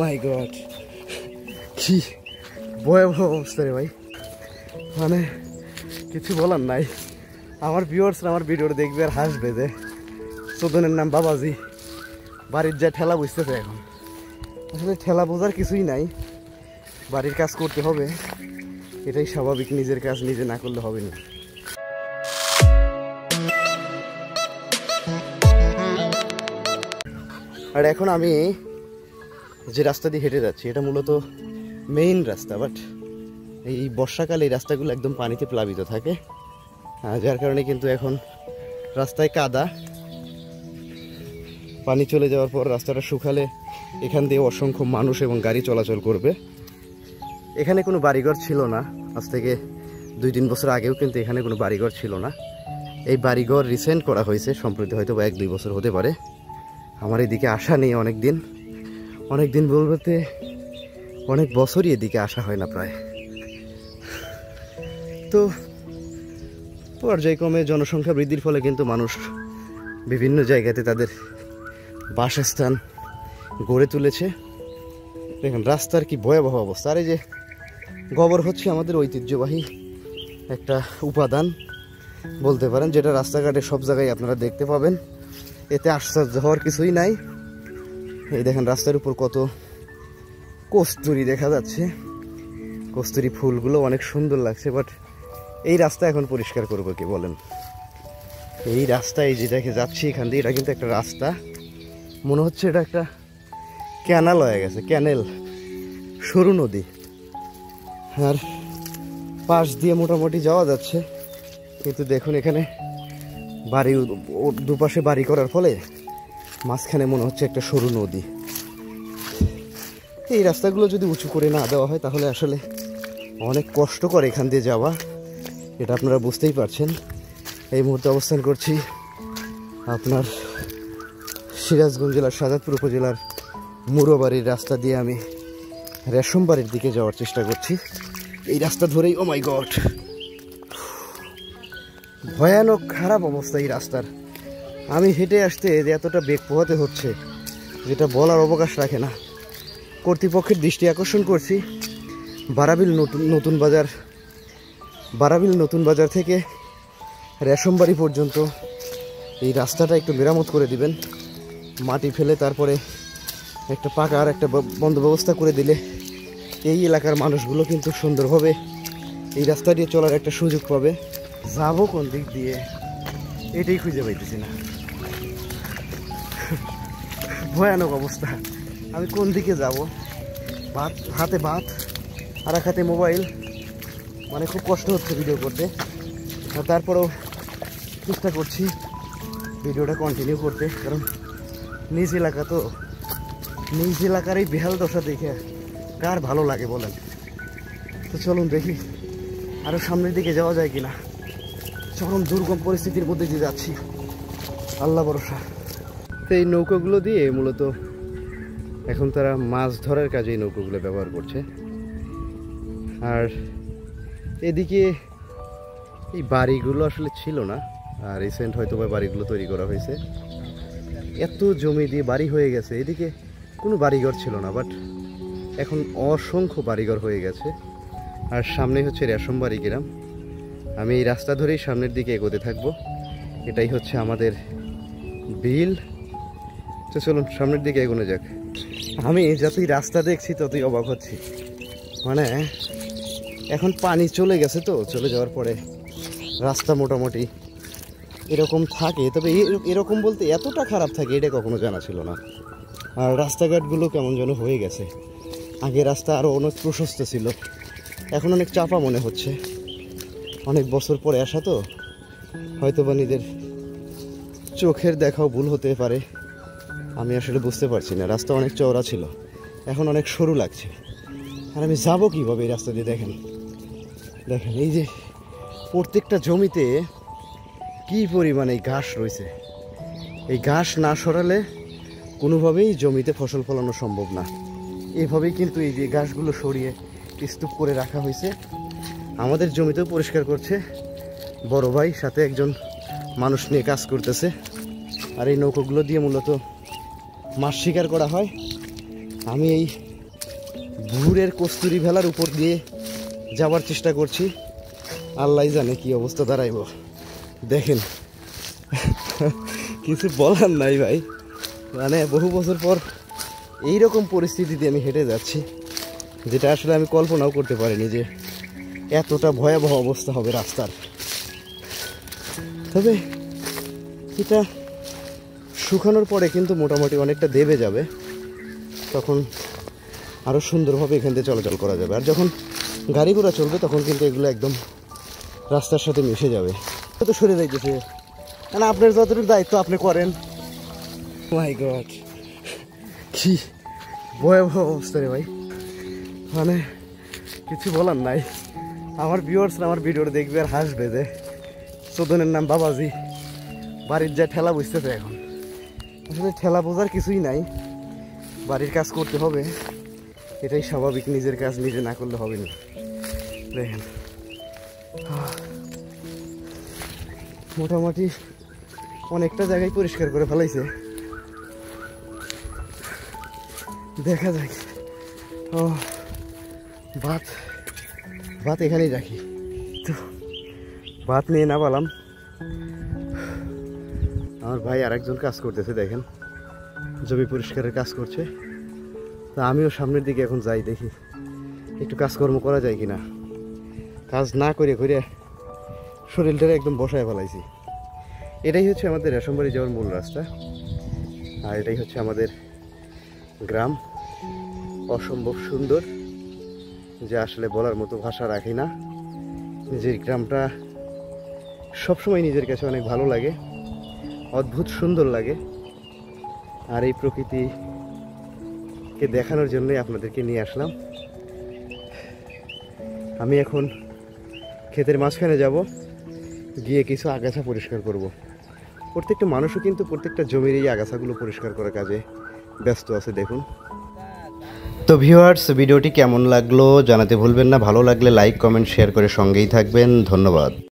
মাই god, কি ভয়াবহ অবস্থা রে ভাই, মানে কিছু বলার নাই। আমার ভিউয়ার্সরা আমার ভিডিওটা দেখবে আর হাসবে যে চোদনের নাম বাবাজি, বাড়ির যা ঠেলা বুঝতেছে। এখন আসলে ঠেলা বোঝার কিছুই নাই, বাড়ির কাজ করতে হবে, এটাই স্বাভাবিক। নিজের কাজ নিজে না করলে হবে না। আর এখন আমি যে রাস্তা দিয়ে হেঁটে যাচ্ছি এটা মূলত মেইন রাস্তা, বাট এই বর্ষাকালে এই রাস্তাগুলো একদম পানিতে প্লাবিত থাকে, যার কারণে কিন্তু এখন রাস্তায় কাদা। পানি চলে যাওয়ার পর রাস্তাটা শুকালে এখান দিয়ে অসংখ্য মানুষ এবং গাড়ি চলাচল করবে। এখানে কোনো বাড়িঘর ছিল না, আজ থেকে 2-3 বছর আগেও কিন্তু এখানে কোনো বাড়িঘর ছিল না। এই বাড়িঘর রিসেন্ট করা হয়েছে, সম্প্রতি হয়তো 1-2 বছর হতে পারে। আমার এদিকে আসা নেই অনেক দিন বলতে অনেক বছরই এদিকে আসা হয় না প্রায়। তো পর্যায়ক্রমে জনসংখ্যা বৃদ্ধির ফলে কিন্তু মানুষ বিভিন্ন জায়গাতে তাদের বাসস্থান গড়ে তুলেছে। দেখেন রাস্তার কি ভয়াবহ অবস্থা। আর এই যে গোবর হচ্ছে আমাদের ঐতিহ্যবাহী একটা উপাদান বলতে পারেন, যেটা রাস্তাঘাটে সব জায়গায় আপনারা দেখতে পাবেন। এতে আশ্চর্য হওয়ার কিছুই নাই। এই দেখেন রাস্তার উপর কত কস্তুরি দেখা যাচ্ছে, কস্তুরি ফুলগুলো অনেক সুন্দর লাগছে। বাট এই রাস্তা এখন পরিষ্কার করবো কে বলেন? এই রাস্তায় যেটাকে যাচ্ছি এখান দিয়ে, এটা কিন্তু একটা রাস্তা, মনে হচ্ছে এটা একটা ক্যানাল হয়ে গেছে, ক্যানেল, সরু নদী। আর পাশ দিয়ে মোটামুটি যাওয়া যাচ্ছে, কিন্তু দেখুন এখানে বাড়ি, দুপাশে বাড়ি করার ফলে মাঝখানে মনে হচ্ছে একটা সরু নদী। এই রাস্তাগুলো যদি উঁচু করে না দেওয়া হয় তাহলে আসলে অনেক কষ্টকর এখান দিয়ে যাওয়া, এটা আপনারা বুঝতেই পারছেন। এই মুহূর্তে অবস্থান করছি আপনার সিরাজগঞ্জ জেলার শাহজাদপুর উপজেলার মুরোবাড়ির রাস্তা দিয়ে আমি রেশমবাড়ির দিকে যাওয়ার চেষ্টা করছি। এই রাস্তা ধরেই, ও মাই গড, ভয়ানক খারাপ অবস্থা এই রাস্তার। আমি হেঁটে আসতে যে এতটা বেগ পোহাতে হচ্ছে যেটা বলার অবকাশ রাখে না। কর্তৃপক্ষের দৃষ্টি আকর্ষণ করছি, বারাবিল নতুন বাজার থেকে রেশমবাড়ি পর্যন্ত এই রাস্তাটা একটু মেরামত করে দিবেন। মাটি ফেলে তারপরে একটা পাকার একটা বন্দোবস্ত করে দিলে এই এলাকার মানুষগুলো কিন্তু সুন্দরভাবে এই রাস্তা দিয়ে চলার একটা সুযোগ পাবে। যাবো কোন দিক দিয়ে এটাই খুঁজে পাইতেছি না, ভয়ানক অবস্থা। আমি কোন দিকে যাব? হাতে ভাত আর এক হাতে মোবাইল, মানে খুব কষ্ট হচ্ছে ভিডিও করতে। আর তারপরেও চেষ্টা করছি ভিডিওটা কন্টিনিউ করতে, কারণ নিজ এলাকা তো, নিজ এলাকার এই বেহাল দশা দেখে কার ভালো লাগে বলেন? তো চলুন দেখি আরও সামনের দিকে যাওয়া যায় কিনা। চরম দুর্গম পরিস্থিতির মধ্যে দিয়ে যাচ্ছি, আল্লাহ ভরসা। তো এই নৌকাগুলো দিয়ে মূলত এখন তারা মাছ ধরার কাজে এই নৌকাগুলো ব্যবহার করছে। আর এদিকে এই বাড়িগুলো আসলে ছিল না, আর রিসেন্ট হয়তো বা বাড়িগুলো তৈরি করা হয়েছে। এত জমি দিয়ে বাড়ি হয়ে গেছে, এদিকে কোনো বাড়িঘর ছিল না, বাট এখন অসংখ্য বাড়িঘর হয়ে গেছে। আর সামনে হচ্ছে রেশমবাড়ি গ্রাম। আমি এই রাস্তা ধরেই সামনের দিকে এগোতে থাকবো, এটাই হচ্ছে আমাদের বিল। তো চলুন সামনের দিকে এগোনো যাক। আমি যতই রাস্তা দেখছি ততই অবাক হচ্ছি, মানে এখন পানি চলে গেছে, তো চলে যাওয়ার পরে রাস্তা মোটামুটি এরকম থাকে, তবে এরকম বলতে এতটা খারাপ থাকে এটা কখনো জানা ছিল না। আর রাস্তাঘাটগুলো কেমন যেন হয়ে গেছে, আগে রাস্তা আরও অনেক প্রশস্ত ছিল, এখন অনেক চাপা মনে হচ্ছে। অনেক বছর পরে আসা তো, হয়তো বা নিজের চোখের দেখাও ভুল হতে পারে, আমি আসলে বুঝতে পারছি না। রাস্তা অনেক চওড়া ছিল, এখন অনেক সরু লাগছে। আর আমি যাবো কীভাবে এই রাস্তা দিয়ে? দেখেন এই যে প্রত্যেকটা জমিতে কি পরিমাণে ঘাস রয়েছে। এই ঘাস না সরালে কোনোভাবেই জমিতে ফসল ফলানো সম্ভব না। এভাবেই কিন্তু এই যে ঘাসগুলো সরিয়ে স্তূপ করে রাখা হয়েছে। আমাদের জমিতেও পরিষ্কার করছে বড় ভাই, সাথে একজন মানুষ নিয়ে কাজ করতেছে। আর এই নৌকোগুলো দিয়ে মূলত মাছ শিকার করা হয়। আমি এই ভুরের কস্তুরি ভেলার উপর দিয়ে যাওয়ার চেষ্টা করছি। আল্লাহ জানে কি অবস্থা দাঁড়াইব। দেখেন, কিছু বলার নাই ভাই, মানে বহু বছর পর এইরকম পরিস্থিতিতে আমি হেঁটে যাচ্ছি, যেটা আসলে আমি কল্পনাও করতে পারিনি যে এতটা ভয়াবহ অবস্থা হবে রাস্তার। তবে এটা শুকানোর পরে কিন্তু মোটামুটি অনেকটা দেবে যাবে, তখন আরও সুন্দরভাবে এখান থেকে চলাচল করা যাবে। আর যখন গাড়ি ঘোড়া চলবে তখন কিন্তু এগুলো একদম রাস্তার সাথে মিশে যাবে। তো সরে যাইতেছে, মানে আপনার যতটুকু দায়িত্ব আপনি করেন। মাই গড, কি ভয়াবহ অবস্থা রে ভাই, মানে কিছু বলার নাই। আমার ভিউয়ার্সরা আমার ভিডিওটা দেখবে আর হাসবে যে চোদনের নাম বাবাজি, বাড়ির যা ঠেলা বুঝতেছে। এখন আসলে ঠেলা বোঝার কিছুই নাই, বাড়ির কাজ করতে হবে, এটাই স্বাভাবিক। নিজের কাজ নিজে না করলে হবে না। দেখেন মোটামুটি অনেকটা জায়গায় পরিষ্কার করে ফেলাইছে, দেখা যাক। ও ভাত ভাত এখানেই রাখি, তো ভাত নিয়ে না পালাম। আমার ভাই আরেকজন কাজ করতেছে, দেখেন জমি পরিষ্কারের কাজ করছে। তা আমিও সামনের দিকে এখন যাই, দেখি একটু কাজকর্ম করা যায় কিনা। কাজ না করে করে শরীরটারে একদম বসায় ফেলাইছি। এটাই হচ্ছে আমাদের রেশমবাড়ি যাওয়ার মূল রাস্তা, আর এটাই হচ্ছে আমাদের গ্রাম। অসম্ভব সুন্দর, যে আসলে বলার মতো ভাষা রাখি না। নিজের গ্রামটা সবসময় নিজের কাছে অনেক ভালো লাগে, অদ্ভুত সুন্দর লাগে। আর এই প্রকৃতিকে দেখানোর জন্যই আপনাদেরকে নিয়ে আসলাম। আমি এখন ক্ষেতের মাঝখানে যাব, গিয়ে কিছু আগাছা পরিষ্কার করব। প্রত্যেকটা মানুষও কিন্তু প্রত্যেকটা জমির এই আগাছাগুলো পরিষ্কার করার কাজে ব্যস্ত আছে, দেখুন। তো ভিউয়ার্স, ভিডিওটি কেমন লাগলো জানাতে ভুলবেন না। ভালো লাগলে লাইক, কমেন্ট, শেয়ার করে সঙ্গেই থাকবেন। ধন্যবাদ।